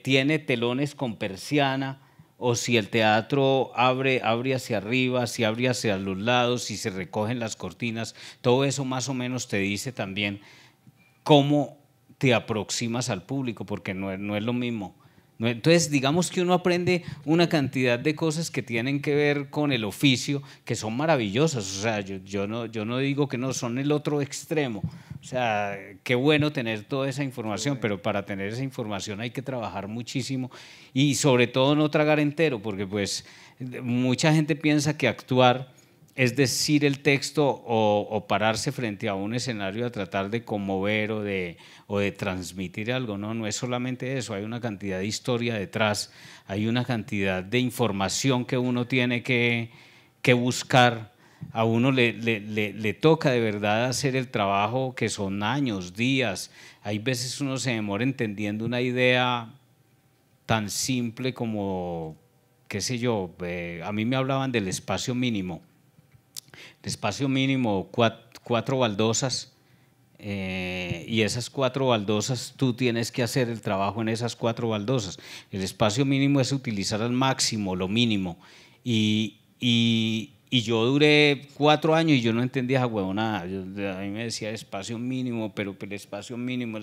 B: tiene telones con persiana o si el teatro abre hacia arriba, si abre hacia los lados, si se recogen las cortinas, todo eso más o menos te dice también cómo te aproximas al público, porque no es lo mismo. Entonces, digamos que uno aprende una cantidad de cosas que tienen que ver con el oficio, que son maravillosas. O sea, yo no digo que no, son el otro extremo. O sea, qué bueno tener toda esa información, pero para tener esa información hay que trabajar muchísimo y sobre todo no tragar entero, porque pues mucha gente piensa que actuar es decir el texto o pararse frente a un escenario a tratar de conmover o de transmitir algo. No es solamente eso, hay una cantidad de historia detrás, hay una cantidad de información que uno tiene que buscar. A uno le toca de verdad hacer el trabajo que son años, días. Hay veces uno se demora entendiendo una idea tan simple como, qué sé yo, a mí me hablaban del espacio mínimo. El espacio mínimo, cuatro baldosas, y esas 4 baldosas tú tienes que hacer el trabajo en esas 4 baldosas. El espacio mínimo es utilizar al máximo lo mínimo, y yo duré 4 años y yo no entendía esa huevonada. A mí me decía espacio mínimo, pero el espacio mínimo,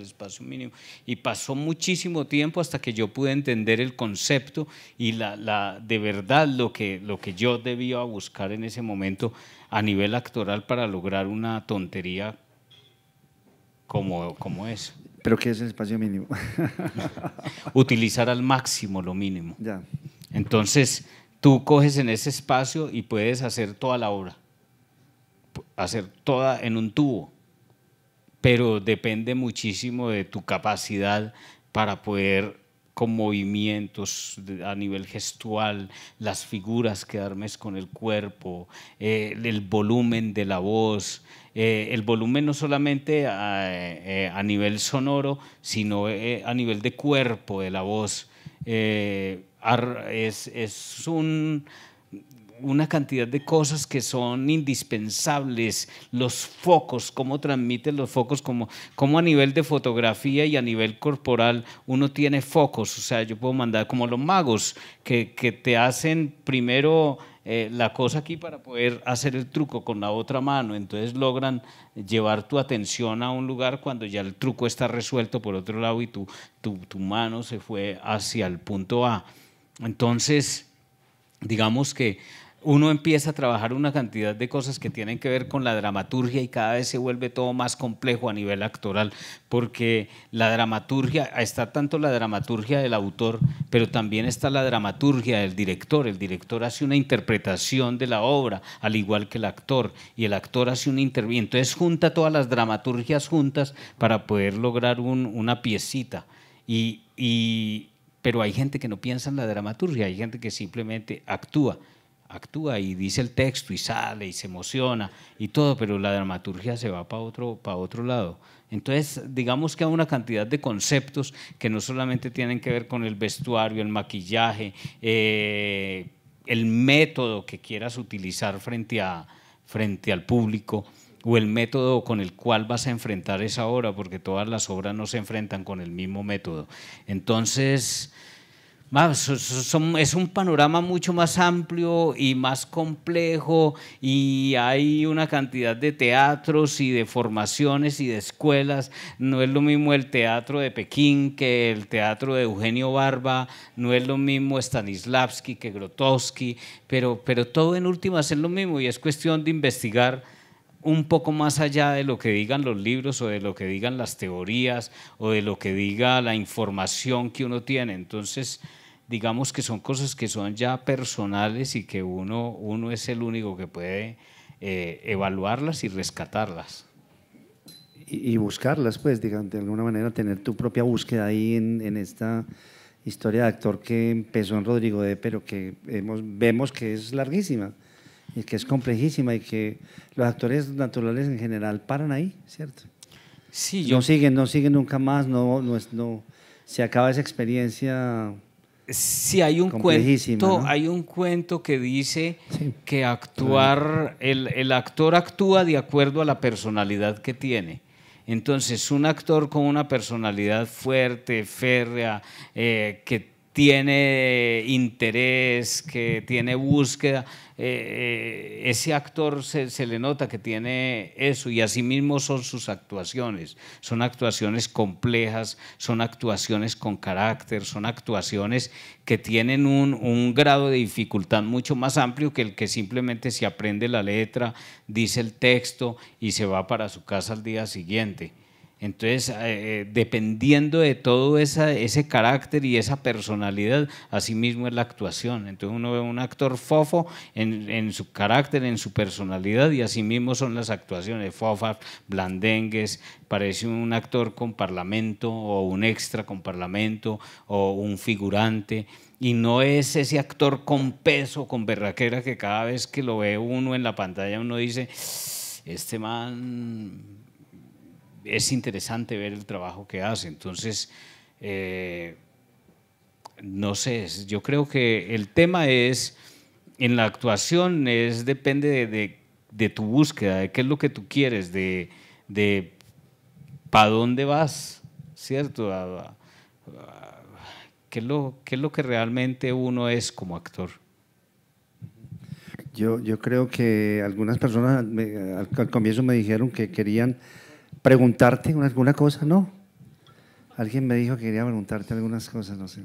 B: y pasó muchísimo tiempo hasta que yo pude entender el concepto y de verdad lo que yo debía buscar en ese momento a nivel actoral para lograr una tontería como es.
A: ¿Pero qué es el espacio mínimo?
B: Utilizar al máximo lo mínimo.
A: Ya.
B: Entonces, tú coges en ese espacio y puedes hacer toda la obra, hacer toda en un tubo, pero depende muchísimo de tu capacidad para poder, con movimientos a nivel gestual, las figuras que armes con el cuerpo, el volumen de la voz, el volumen no solamente a nivel sonoro, sino a nivel de cuerpo de la voz. Es una cantidad de cosas que son indispensables. Los focos, cómo transmiten los focos, cómo a nivel de fotografía y a nivel corporal uno tiene focos. O sea, yo puedo mandar como los magos que te hacen primero la cosa aquí para poder hacer el truco con la otra mano, entonces logran llevar tu atención a un lugar cuando ya el truco está resuelto por otro lado y tu mano se fue hacia el punto A. Entonces, digamos que uno empieza a trabajar una cantidad de cosas que tienen que ver con la dramaturgia y cada vez se vuelve todo más complejo a nivel actoral, porque la dramaturgia, está tanto la dramaturgia del autor, pero también está la dramaturgia del director. El director hace una interpretación de la obra, al igual que el actor, y el actor hace una intervención. Entonces junta todas las dramaturgias juntas para poder lograr una piecita. Pero hay gente que no piensa en la dramaturgia, hay gente que simplemente actúa y dice el texto y sale y se emociona y todo, pero la dramaturgia se va para otro lado. Entonces, digamos que hay una cantidad de conceptos que no solamente tienen que ver con el vestuario, el maquillaje, el método que quieras utilizar frente al público o el método con el cual vas a enfrentar esa obra, porque todas las obras no se enfrentan con el mismo método. Entonces, es un panorama mucho más amplio y más complejo, y hay una cantidad de teatros y de formaciones y de escuelas. No es lo mismo el teatro de Pekín que el teatro de Eugenio Barba, no es lo mismo Stanislavski que Grotowski, pero todo en últimas es lo mismo, y es cuestión de investigar un poco más allá de lo que digan los libros o de lo que digan las teorías o de lo que diga la información que uno tiene. Entonces, digamos que son cosas que son ya personales y que uno es el único que puede evaluarlas y rescatarlas.
A: Y buscarlas, pues, digamos, de alguna manera tener tu propia búsqueda ahí en esta historia de actor que empezó en Rodrigo D., pero que vemos que es larguísima y que es complejísima y que los actores naturales en general paran ahí, ¿cierto?
B: Sí,
A: no siguen nunca más, no se acaba esa experiencia.
B: Sí, hay un cuento que dice que actuar, el actor actúa de acuerdo a la personalidad que tiene. Entonces, un actor con una personalidad fuerte, férrea, que tiene interés, que tiene búsqueda, ese actor se le nota que tiene eso, y así mismo son sus actuaciones. Son actuaciones complejas, son actuaciones con carácter, son actuaciones que tienen un grado de dificultad mucho más amplio que el que simplemente se aprende la letra, dice el texto y se va para su casa al día siguiente. Entonces, dependiendo de todo ese carácter y esa personalidad, así mismo es la actuación. Entonces uno ve un actor fofo en su carácter, en su personalidad, y así mismo son las actuaciones, fofas, blandengues, parece un actor con parlamento o un extra con parlamento o un figurante. Y no es ese actor con peso, con berraquera, que cada vez que lo ve uno en la pantalla uno dice, este man... Es interesante ver el trabajo que hace. Entonces, no sé, yo creo que el tema es, en la actuación, depende de tu búsqueda, de qué es lo que tú quieres, de para dónde vas, ¿cierto? ¿Qué es lo que realmente uno es como actor?
A: Yo creo que algunas personas al comienzo me dijeron que querían preguntarte alguna cosa, ¿no? Alguien me dijo que quería preguntarte algunas cosas, no sé.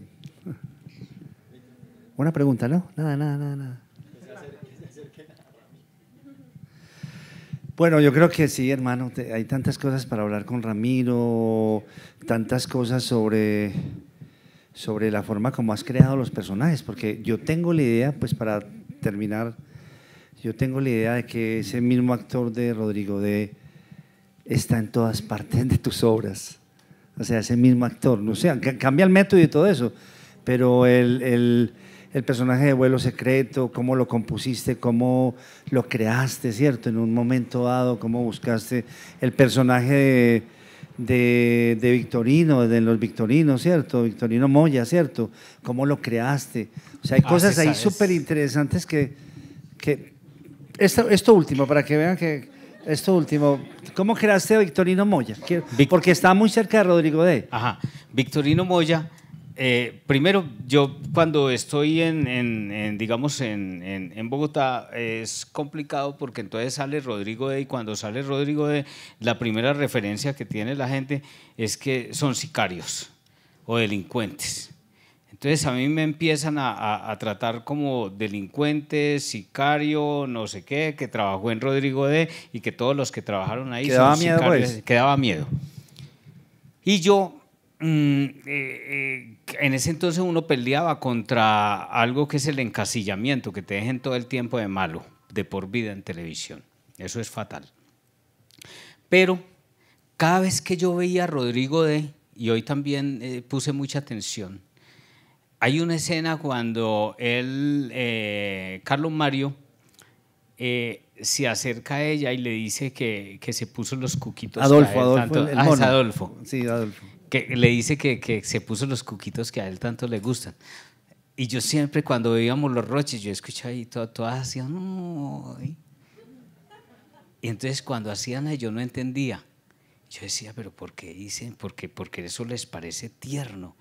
A: Una pregunta, ¿no? Nada. Bueno, yo creo que sí, hermano, hay tantas cosas para hablar con Ramiro, tantas cosas sobre la forma como has creado los personajes, porque yo tengo la idea, pues para terminar, yo tengo la idea de que ese mismo actor de Rodrigo D está en todas partes de tus obras. O sea, ese mismo actor, no sé, cambia el método y todo eso, pero el personaje de Vuelo Secreto, cómo lo compusiste, cómo lo creaste, ¿cierto? En un momento dado, cómo buscaste el personaje de Victorino, de los Victorinos, ¿cierto? Victorino Moya, ¿cierto? Cómo lo creaste. O sea, hay cosas ahí súper interesantes que esto último, para que vean que esto último, ¿cómo creaste a Victorino Moya? Porque está muy cerca de Rodrigo D.
B: Ajá, Victorino Moya. Primero, yo cuando estoy digamos, en Bogotá es complicado porque entonces sale Rodrigo D, y cuando sale Rodrigo D, la primera referencia que tiene la gente es que son sicarios o delincuentes. Entonces a mí me empiezan a tratar como delincuente, sicario, no sé qué, que trabajó en Rodrigo D y que todos los que trabajaron ahí
A: ¿Quedaba
B: son
A: miedo,
B: sicarios.
A: pues?
B: Quedaba miedo. Y yo, en ese entonces uno peleaba contra algo que es el encasillamiento, que te dejen todo el tiempo de malo, de por vida en televisión. Eso es fatal. Pero cada vez que yo veía a Rodrigo D, y hoy también puse mucha atención, hay una escena cuando Carlos Mario, se acerca a ella y le dice que se puso los cuquitos.
A: Adolfo. Sí, Adolfo.
B: Que le dice que se puso los cuquitos que a él tanto le gustan. Y yo siempre, cuando veíamos Los Roches, yo escuchaba ahí todas hacían "Uy". Y entonces cuando hacían yo no entendía. Yo decía, pero ¿por qué dicen? Porque eso les parece tierno.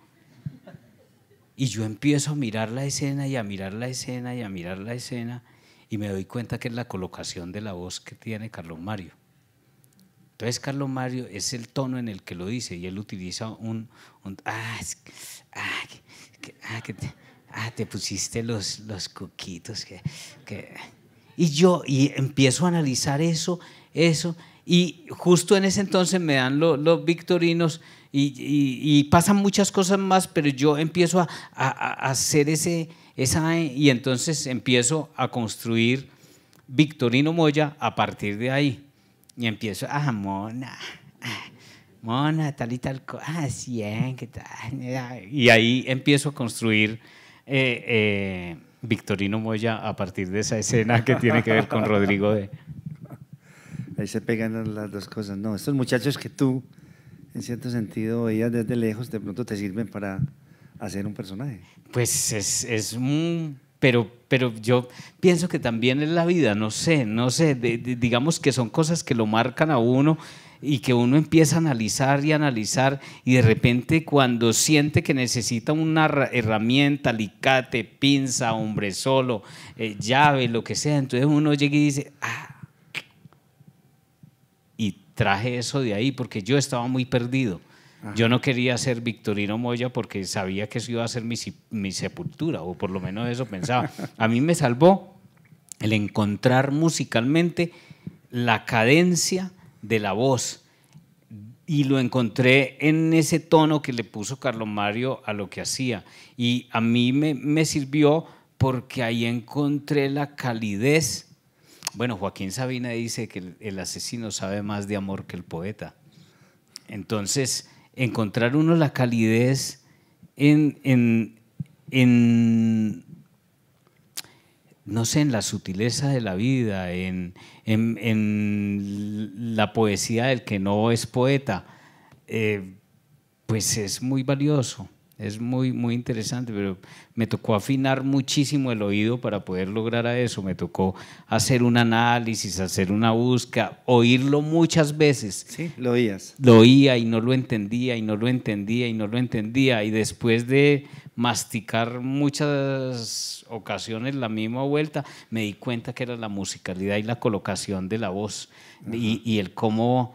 B: Y yo empiezo a mirar la escena y a mirar la escena y a mirar la escena, y me doy cuenta que es la colocación de la voz que tiene Carlos Mario. Entonces Carlos Mario es el tono en el que lo dice, y él utiliza te pusiste los coquitos. Y empiezo a analizar eso, y justo en ese entonces me dan los Victorinos, y pasan muchas cosas más, pero yo empiezo a hacer y entonces empiezo a construir Victorino Moya a partir de ahí. Y empiezo, mona, tal y tal cosa, ¿qué tal? Y ahí empiezo a construir Victorino Moya a partir de esa escena que tiene que ver con Rodrigo D.
A: Ahí se pegan las dos cosas. No, estos muchachos que tú, en cierto sentido, veías desde lejos, de pronto te sirven para hacer un personaje.
B: Pues pero yo pienso que también es la vida, no sé, digamos que son cosas que lo marcan a uno, y que uno empieza a analizar y analizar y de repente cuando siente que necesita una herramienta, alicate, pinza, hombre solo, llave, lo que sea, entonces uno llega y dice, y traje eso de ahí porque yo estaba muy perdido. Yo no quería ser Victorino Moya porque sabía que eso iba a ser mi sepultura, o por lo menos eso pensaba. A mí me salvó el encontrar musicalmente la cadencia de la voz, y lo encontré en ese tono que le puso Carlos Mario a lo que hacía, y a mí me sirvió porque ahí encontré la calidez. Bueno, Joaquín Sabina dice que el asesino sabe más de amor que el poeta. Entonces, encontrar uno la calidez en no sé, en la sutileza de la vida, en la poesía del que no es poeta, pues es muy valioso, es muy, muy interesante, pero me tocó afinar muchísimo el oído para poder lograr a eso, me tocó hacer un análisis, hacer una búsqueda, oírlo muchas veces.
A: Sí, lo oías.
B: Lo oía y no lo entendía, y no lo entendía, y no lo entendía, y después de masticar muchas ocasiones la misma vuelta, me di cuenta que era la musicalidad y la colocación de la voz, y el cómo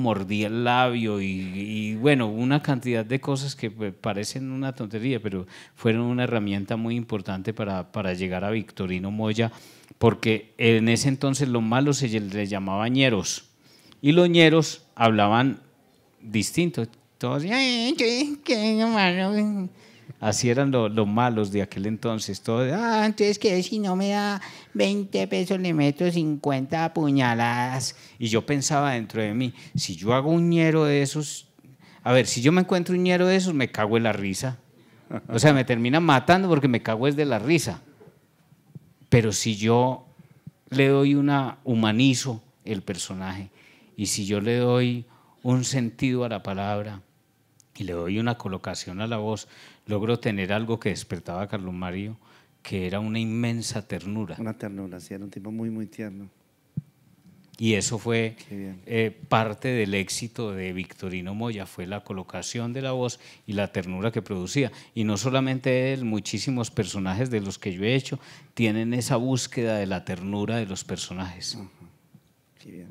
B: mordía el labio, y bueno, una cantidad de cosas que parecen una tontería, pero fueron una herramienta muy importante para llegar a Victorino Moya, porque en ese entonces los malos se les llamaba ñeros, y los ñeros hablaban distinto, todos, así eran los malos de aquel entonces, todos, entonces que si no me da 20 pesos le meto 50 puñaladas. Y yo pensaba dentro de mí, si yo hago un ñero de esos, a ver, si yo me encuentro un ñero de esos, me cago en la risa. O sea, me terminan matando porque me cago es de la risa. Pero si yo le doy humanizo el personaje, y si yo le doy un sentido a la palabra y le doy una colocación a la voz, logro tener algo que despertaba a Carlos Mario, que era una inmensa ternura.
A: Una ternura, sí, era un tipo muy, muy tierno.
B: Y eso fue parte del éxito de Victorino Moya, fue la colocación de la voz y la ternura que producía. Y no solamente él, muchísimos personajes de los que yo he hecho tienen esa búsqueda de la ternura de los personajes.
A: Sí, bien.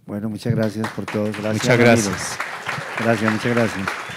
A: Bueno, muchas gracias por todo. Gracias,
B: muchas gracias.
A: Gracias, muchas gracias.